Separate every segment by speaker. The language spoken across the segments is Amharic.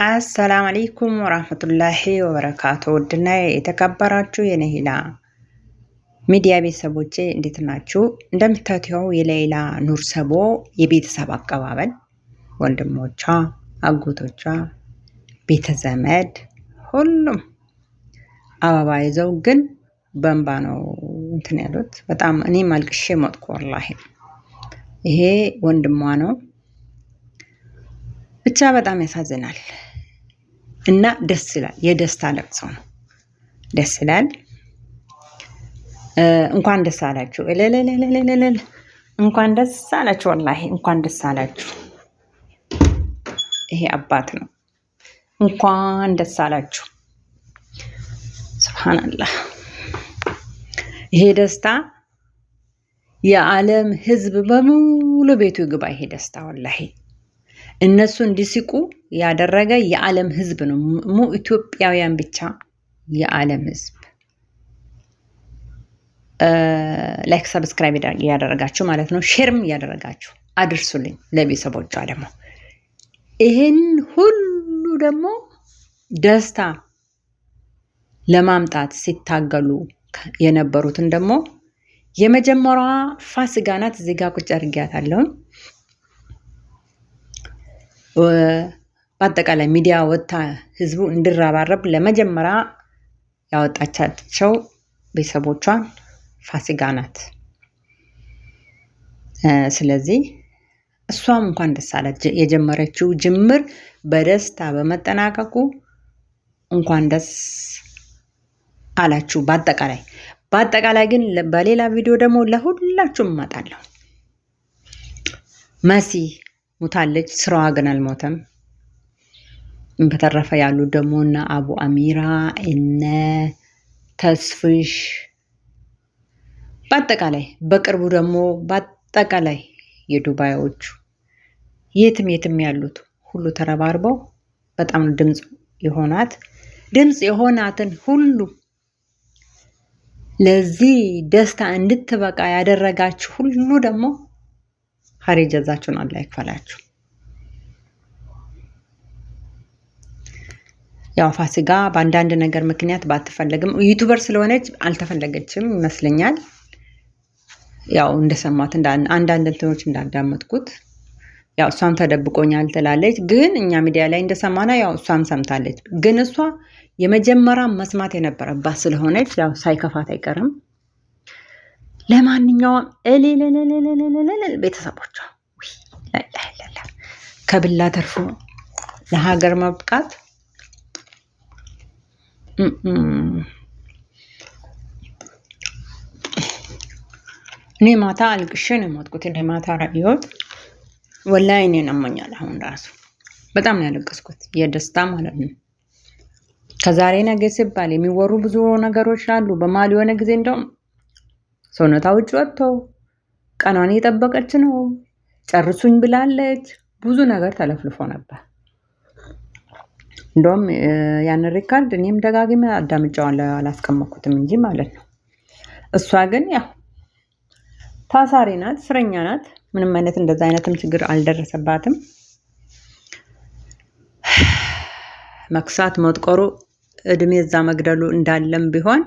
Speaker 1: አሰላም አለይኩም ወራህመቱላሂ ወበረካቱ። ውድና የተከበራችሁ የነሂላ ሚዲያ ቤተሰቦቼ እንዴት ናችሁ? እንደምታዩት የሌላ ኑር ሰቦ የቤተሰብ አቀባበል ወንድሞቿ፣ አጎቶቿ፣ ቤተዘመድ ሁሉም አበባ ይዘው ግን በእንባ ነው እንትን ያሉት። በጣም እኔም አልቅሼ ሞትኩ ወላሂ። ይሄ ወንድሟ ነው። ብቻ በጣም ያሳዝናል እና ደስ ይላል። የደስታ ለቅሶ ነው። ደስ ይላል። እንኳን ደስ አላችሁ። እንኳን ደስ አላችሁ። ወላሂ እንኳን ደስ አላችሁ። ይሄ አባት ነው። እንኳን ደስ አላችሁ። ሱብሃንአላህ። ይሄ ደስታ የዓለም ሕዝብ በሙሉ ቤቱ ይግባ። ይሄ ደስታ ወላሂ እነሱ እንዲስቁ ያደረገ የዓለም ሕዝብ ነው። ኢትዮጵያውያን ብቻ የዓለም ሕዝብ ላይክ ሰብስክራይብ ያደረጋችሁ ማለት ነው። ሼርም ያደረጋችሁ አድርሱልኝ ለቤተሰቦቿ። ደግሞ ይሄን ሁሉ ደግሞ ደስታ ለማምጣት ሲታገሉ የነበሩትን ደግሞ የመጀመሪያዋ ፋሲካ ናት። እዚህ ጋር ቁጭ አድርጊያታለሁ። በአጠቃላይ ሚዲያ ወጥታ ህዝቡ እንዲረባረብ ለመጀመሪያ ያወጣቻቸው ቤተሰቦቿን ፋሲካ ናት። ስለዚህ እሷም እንኳን ደስ አላት። የጀመረችው ጅምር በደስታ በመጠናቀቁ እንኳን ደስ አላችሁ። በአጠቃላይ ግን በሌላ ቪዲዮ ደግሞ ለሁላችሁም እመጣለሁ። መሲ ሙታለች፣ ስራዋ ግን አልሞተም። በተረፈ ያሉ ደግሞ እነ አቡ አሚራ እነ ተስፍሽ በአጠቃላይ በቅርቡ ደግሞ በአጠቃላይ የዱባዮቹ የትም ያሉት ሁሉ ተረባርበው በጣም ድምፅ የሆናትን ሁሉ ለዚህ ደስታ እንድትበቃ ያደረጋችሁ ሁሉ ደግሞ ኸይር ጀዛችሁን አላህ ይክፈላችሁ። ያው ፋሲካ በአንዳንድ ነገር ምክንያት ባትፈለግም ዩቲዩበር ስለሆነች አልተፈለገችም ይመስለኛል። ያው እንደሰማት አንዳንድ እንትኖች እንዳዳመጥኩት ያው እሷም ተደብቆኛል ትላለች። ግን እኛ ሚዲያ ላይ እንደሰማና ያው እሷም ሰምታለች። ግን እሷ የመጀመሪያ መስማት የነበረባት ስለሆነች ያው ሳይከፋት አይቀርም። ለማንኛውም ቤተሰቦቿ ከብላ ተርፎ ለሀገር መብቃት እኔ ማታ አልቅሼ ነው የሞትኩት። እኔ ማታ ራዲዮት ወላሂ እኔን አሞኛል። አሁን ራሱ በጣም ነው ያለቀስኩት፣ የደስታ ማለት ነው። ከዛሬ ነገ ሲባል የሚወሩ ብዙ ነገሮች አሉ። በማል የሆነ ጊዜ እንደውም ሰውነቷ ውጭ ወጥቶ ቀኗን እየጠበቀች ነው፣ ጨርሱኝ ብላለች። ብዙ ነገር ተለፍልፎ ነበር። እንደውም ያን ሪካርድ እኔም ደጋግሜ አዳምጫዋለሁ፣ አላስቀመጥኩትም እንጂ ማለት ነው። እሷ ግን ያው ታሳሪ ናት፣ እስረኛ ናት። ምንም አይነት እንደዛ አይነትም ችግር አልደረሰባትም። መክሳት መጥቆሩ እድሜ እዛ መግደሉ እንዳለም ቢሆን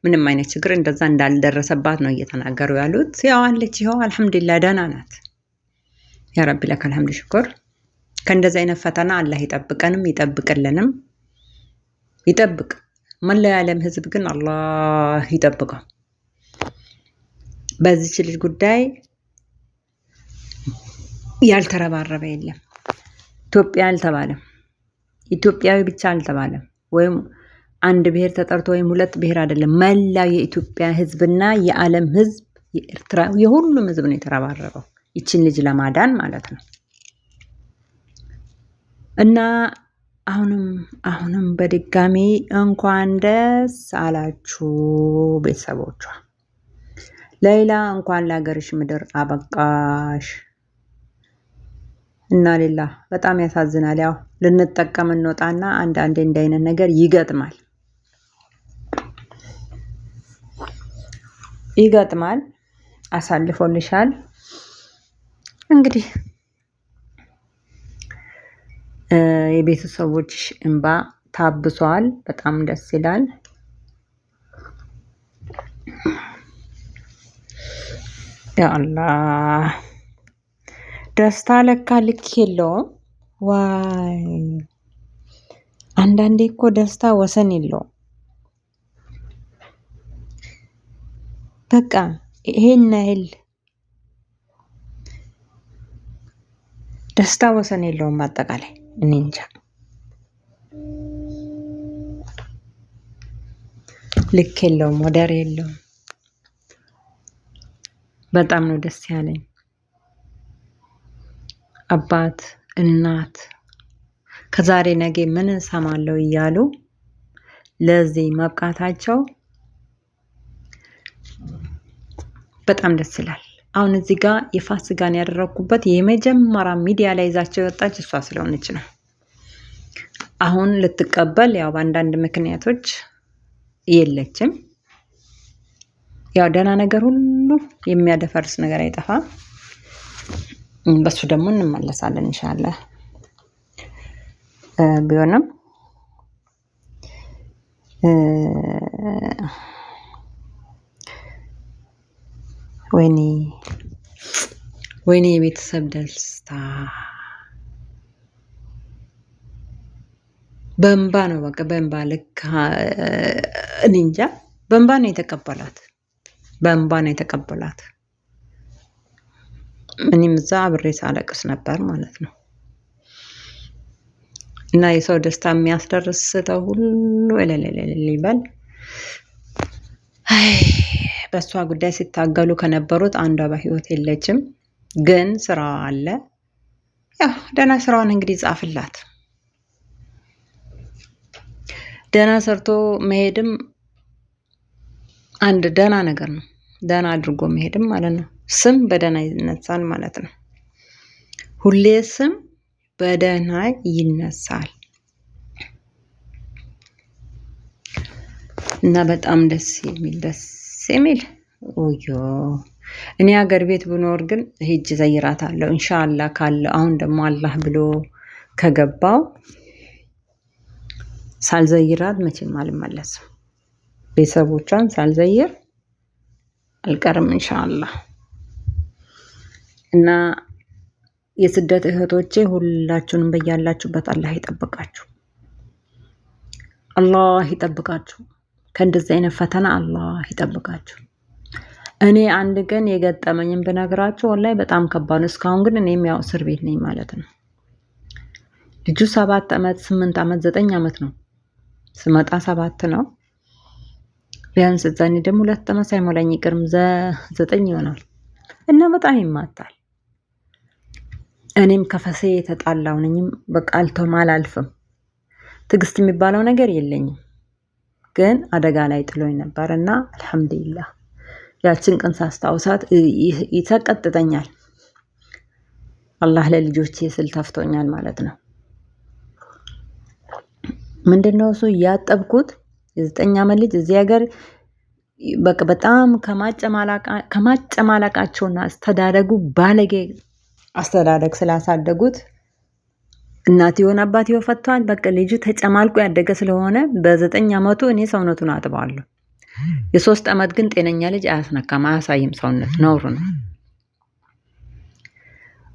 Speaker 1: ምንም አይነት ችግር እንደዛ እንዳልደረሰባት ነው እየተናገሩ ያሉት። ያው አለች፣ ይኸው አልሐምዱሊላህ ደህና ናት። ያ ረቢ ለከ አልሐምዱ ሽኩር። ከእንደዛ አይነት ፈተና አላህ ይጠብቀንም ይጠብቅልንም፣ ይጠብቅ። መላው የዓለም ህዝብ ግን አላህ ይጠብቀው። በዚች ልጅ ጉዳይ ያልተረባረበ የለም። ኢትዮጵያ አልተባለም፣ ኢትዮጵያዊ ብቻ አልተባለም፣ ወይም አንድ ብሔር ተጠርቶ ወይም ሁለት ብሔር አይደለም። መላው የኢትዮጵያ ህዝብና የዓለም ህዝብ የኤርትራ የሁሉም ህዝብ ነው የተረባረበው ይችን ልጅ ለማዳን ማለት ነው። እና አሁንም በድጋሚ እንኳን ደስ አላችሁ ቤተሰቦቿ። ሌላ እንኳን ለሀገርሽ ምድር አበቃሽ። እና ሌላ በጣም ያሳዝናል። ያው ልንጠቀም እንወጣና አንዳንዴ እንዲህ አይነት ነገር ይገጥማል። አሳልፎልሻል። እንግዲህ የቤተሰቦችሽ እንባ ታብሷል። በጣም ደስ ይላል። ያ አላህ ደስታ ለካ ልክ የለውም። ዋይ አንዳንዴ እኮ ደስታ ወሰን የለውም። በቃ ይሄን ያህል ደስታ ወሰን የለውም። በአጠቃላይ እኔ እንጃ ልክ የለውም፣ ወደር የለውም። በጣም ነው ደስ ያለኝ። አባት እናት ከዛሬ ነገ ምን እሰማለሁ እያሉ ለዚህ መብቃታቸው በጣም ደስ ይላል። አሁን እዚህ ጋር የፋሲካን ያደረኩበት የመጀመሪያ ሚዲያ ላይ ይዛቸው የወጣች እሷ ስለሆነች ነው። አሁን ልትቀበል ያው በአንዳንድ ምክንያቶች የለችም። ያው ደህና ነገር ሁሉ የሚያደፈርስ ነገር አይጠፋም። በሱ ደግሞ እንመለሳለን ኢንሻአላህ። ቢሆንም ወይኔ የቤተሰብ ደስታ በእንባ ነው። በቃ በእንባ ልክ እኔ እንጃ በእንባ ነው የተቀበላት። በእንባ ነው የተቀበላት። እኔም እዛ አብሬ ሳለቅስ ነበር ማለት ነው። እና የሰው ደስታ የሚያስደርስተው ሁሉ እልል ይበል። በእሷ ጉዳይ ሲታገሉ ከነበሩት አንዷ በህይወት የለችም፣ ግን ስራዋ አለ። ያው ደህና ስራዋን እንግዲህ ጻፍላት። ደህና ሰርቶ መሄድም አንድ ደህና ነገር ነው። ደህና አድርጎ መሄድም ማለት ነው። ስም በደህና ይነሳል ማለት ነው። ሁሌ ስም በደህና ይነሳል እና በጣም ደስ የሚል ወዮ። እኔ ሀገር ቤት ብኖር ግን ሄጅ ዘይራታለሁ ኢንሻአላህ ካለ። አሁን ደግሞ አላህ ብሎ ከገባው ሳልዘይራት መቼም አልመለስም። ቤተሰቦቿን ሳልዘይር አልቀርም ኢንሻአላህ። እና የስደት እህቶቼ ሁላችሁንም በያላችሁበት አላህ ይጠብቃችሁ። አላህ ይጠብቃችሁ። ከእንደዚህ አይነት ፈተና አላህ ይጠብቃችሁ። እኔ አንድ ቀን የገጠመኝን ብነግራችሁ ወላሂ በጣም ከባድ ነው። እስካሁን ግን እኔም ያው እስር ቤት ነኝ ማለት ነው። ልጁ 7 ዓመት 8 ዓመት 9 ዓመት ነው። ስመጣ 7 ነው። ቢያንስ እዛኔ ደግሞ 2 ዓመት ሳይሞላኝ ይቅርም 9 ይሆናል እና በጣም ይማታል። እኔም ከፈሴ የተጣላው ነኝም። በቃ አላልፍም። ትዕግስት የሚባለው ነገር የለኝም። ግን አደጋ ላይ ጥሎኝ ነበር እና አልሐምዱሊላህ ያችን ቀን ሳስታውሳት ይሰቀጥጠኛል። አላህ ለልጆቼ ስል ተፍቶኛል ማለት ነው። ምንድነው እሱ ያጠብኩት የ9 ዓመት ልጅ እዚህ ሀገር በቃ በጣም ከማጨማላቃቸውና አስተዳደጉ ባለጌ አስተዳደግ ስላሳደጉት እናትየውን አባትየው ፈቷል። በቃ ልጁ ተጨማልቆ ያደገ ስለሆነ በ9 ዓመቱ እኔ ሰውነቱን አጥባለሁ። የ3 ዓመት ግን ጤነኛ ልጅ አያስነካም፣ አያሳይም። ሰውነት ነውር ነው።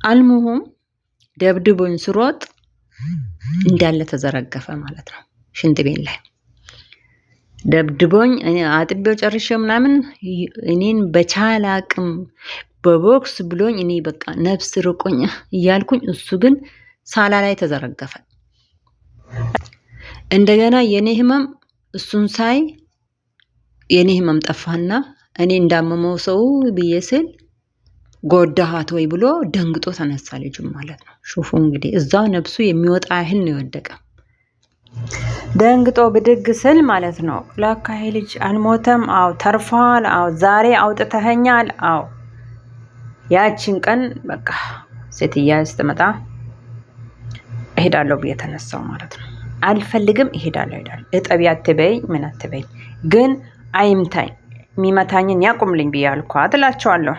Speaker 1: አልሙሁም ደብድቦኝ ስሮጥ እንዳለ ተዘረገፈ ማለት ነው። ሽንት ቤት ላይ ደብድቦኝ አጥቤው ጨርሼ ምናምን እኔን በቻለ አቅም በቦክስ ብሎኝ እኔ በቃ ነፍስ ርቆኝ እያልኩኝ እሱ ግን ሳላ ላይ ተዘረገፈ። እንደገና የኔ ህመም እሱን ሳይ የኔ ህመም ጠፋና እኔ እንዳመመው ሰው ብዬ ስል ጎዳሃት ወይ ብሎ ደንግጦ ተነሳ ልጁ ማለት ነው። ሹፉ እንግዲህ እዛው ነፍሱ የሚወጣ ያህል ነው የወደቀ። ደንግጦ ብድግ ስል ማለት ነው ለካ ይሄ ልጅ አልሞተም። አው ተርፏል። አው ዛሬ አውጥተኸኛል። አው ያቺን ቀን በቃ ሴትያ ስትመጣ እሄዳለሁ ብዬ ተነሳው ማለት ነው። አልፈልግም፣ እሄዳለሁ። እጠቢ አትበይ ምን አትበይ፣ ግን አይምታኝ፣ የሚመታኝን ያቁምልኝ ብዬ አልኳት እላቸዋለሁ።